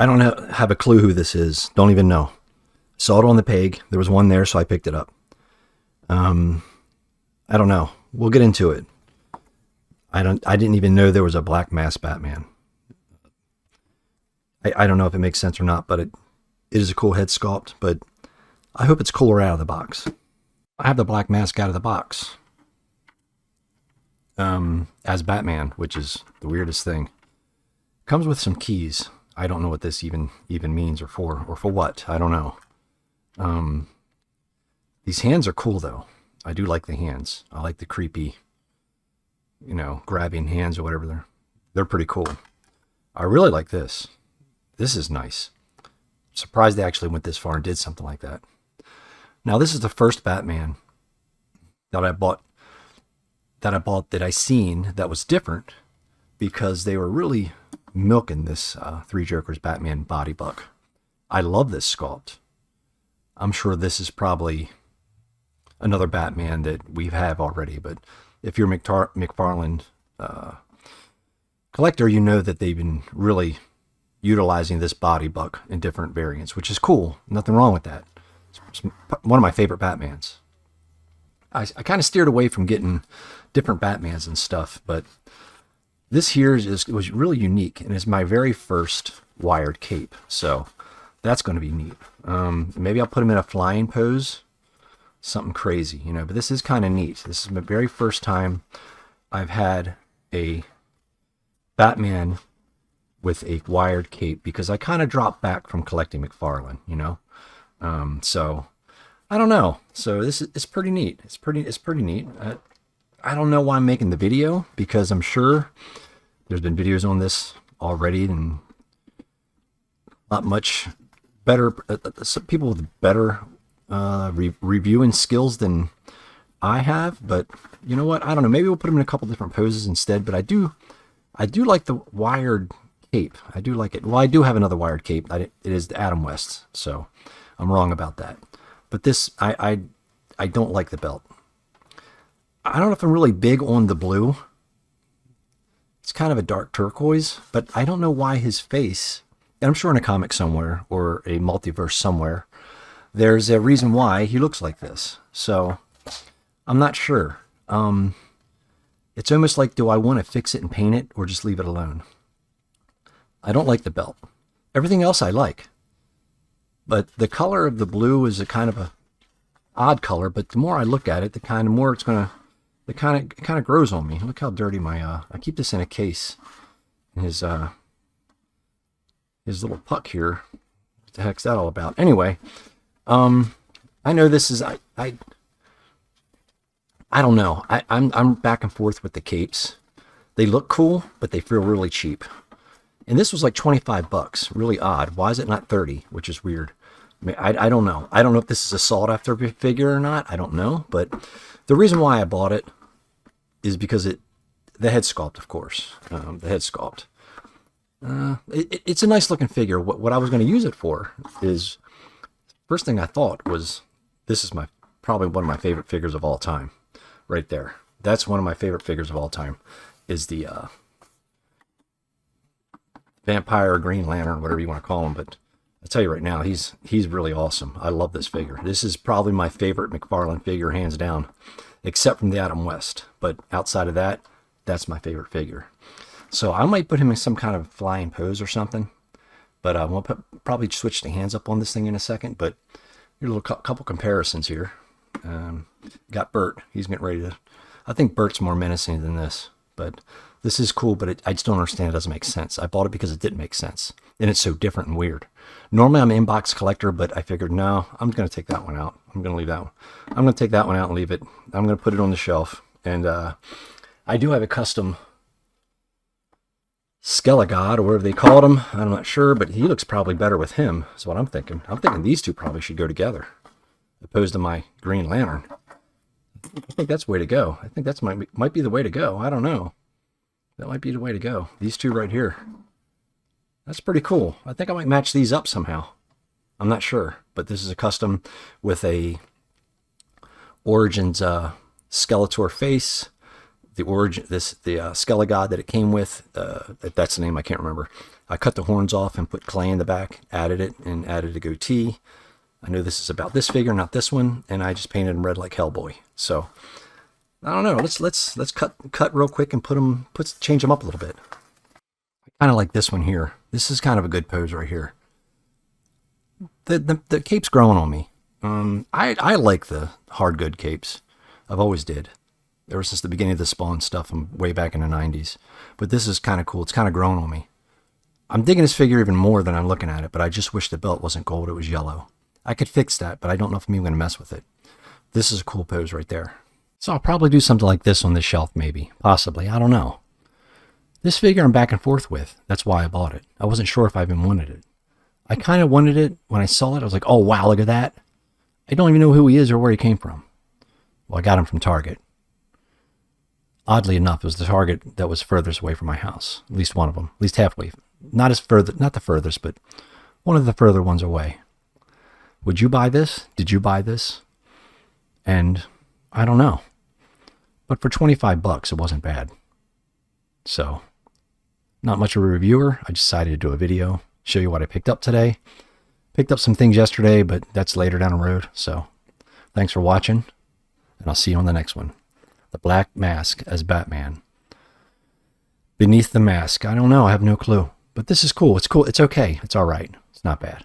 I don't have a clue who this is. Don't even know. Saw it on the peg. There was one there, so I picked it up. I don't know. We'll get into it. I didn't even know there was a black mask Batman. I don't know if it makes sense or not, but it is a cool head sculpt, but I hope it's cooler out of the box. I have the black mask out of the box. As Batman, which is the weirdest thing. Comes with some keys. I don't know what this even means or for what. I don't know. These hands are cool though. I do like the hands. I like the creepy, grabbing hands or whatever. They're pretty cool. I really like this. This is nice. Surprised they actually went this far and did something like that. Now this is the first Batman that I seen that was different, because they were really milking this Three Jokers Batman body buck. I love this sculpt. I'm sure this is probably another Batman that we have already, but if you're a McFarlane collector, you know that they've been really utilizing this body buck in different variants, which is cool. Nothing wrong with that. It's one of my favorite Batmans. I kind of steered away from getting different Batmans and stuff, but this here was really unique, and is my very first wired cape, so that's going to be neat. Maybe I'll put him in a flying pose, something crazy, but this is kind of neat. This is my very first time I've had a Batman with a wired cape, because I kind of dropped back from collecting McFarlane, so I don't know. So this is pretty neat. It's pretty neat. I don't know why I'm making the video, because I'm sure there's been videos on this already, and not much better some people with better reviewing skills than I have. But you know what? I don't know. Maybe we'll put them in a couple different poses instead. But I do like the wired cape. I do like it. Well, I do have another wired cape. It is the Adam West, so I'm wrong about that. But this, I don't like the belt. I don't know if I'm really big on the blue. It's kind of a dark turquoise, but I don't know why his face, and I'm sure in a comic somewhere or a multiverse somewhere, there's a reason why he looks like this. So I'm not sure. It's almost like, do I want to fix it and paint it, or just leave it alone? I don't like the belt. Everything else I like. But the color of the blue is a kind of a odd color, but the more I look at it, the kind of more it kind of grows on me. Look how dirty my I keep this in a case. His little puck here. What the heck's that all about? Anyway, I know this is I don't know. I'm back and forth with the capes. They look cool, but they feel really cheap. And this was like $25. Really odd. Why is it not 30? Which is weird. I don't know. I don't know if this is a sought after figure or not. I don't know. But the reason why I bought it is because the head sculpt, of course. The head sculpt. It's a nice looking figure. What I was going to use it for is, first thing I thought was, this is probably one of my favorite figures of all time. Right there. That's one of my favorite figures of all time. Is the Vampire, Green Lantern, whatever you want to call him. But I'll tell you right now, he's really awesome. I love this figure. This is probably my favorite McFarlane figure, hands down, except from the Adam West. But outside of that, that's my favorite figure. So I might put him in some kind of flying pose or something. But we'll probably switch the hands up on this thing in a second. But here's a little couple comparisons here. Got Bert. He's getting ready to... I think Bert's more menacing than this. But this is cool, but I just don't understand. It doesn't make sense. I bought it because it didn't make sense. And it's so different and weird. Normally I'm an inbox collector, but I figured, no, I'm going to take that one out. I'm going to leave that one. I'm going to take that one out and leave it. I'm going to put it on the shelf. And I do have a custom Skelegod, or whatever they called him. I'm not sure, but he looks probably better with him, is what I'm thinking. I'm thinking these two probably should go together, opposed to my Green Lantern. I think that's the way to go. I think that's might be the way to go. I don't know. That might be the way to go. These two right here. That's pretty cool. I think I might match these up somehow. I'm not sure, but this is a custom with a Origins Skeletor face, the origin, the Skelegod that it came with. That's the name, I can't remember. I cut the horns off and put clay in the back, added it, and added a goatee. I know this is about this figure, not this one, and I just painted him red like Hellboy. So I don't know. Let's cut real quick and change them up a little bit. I kind of like this one here. This is kind of a good pose right here. The cape's growing on me. I like the hard good capes. I've always did. Ever since the beginning of the Spawn stuff from way back in the 90s. But this is kind of cool. It's kind of grown on me. I'm digging this figure even more than I'm looking at it, but I just wish the belt wasn't gold, it was yellow. I could fix that, but I don't know if I'm even going to mess with it. This is a cool pose right there. So I'll probably do something like this on this shelf, maybe. Possibly. I don't know. This figure I'm back and forth with. That's why I bought it. I wasn't sure if I even wanted it. I kind of wanted it. When I saw it, I was like, oh, wow, look at that. I don't even know who he is or where he came from. Well, I got him from Target. Oddly enough, it was the Target that was furthest away from my house. At least one of them. At least halfway. Not the furthest, but one of the further ones away. Would you buy this? Did you buy this? And I don't know. But for $25, it wasn't bad. So, not much of a reviewer. I decided to do a video, show you what I picked up today. Picked up some things yesterday, but that's later down the road. So, thanks for watching, and I'll see you on the next one. The Black Mask as Batman. Beneath the mask, I don't know. I have no clue. But this is cool. It's cool. It's okay. It's all right. It's not bad.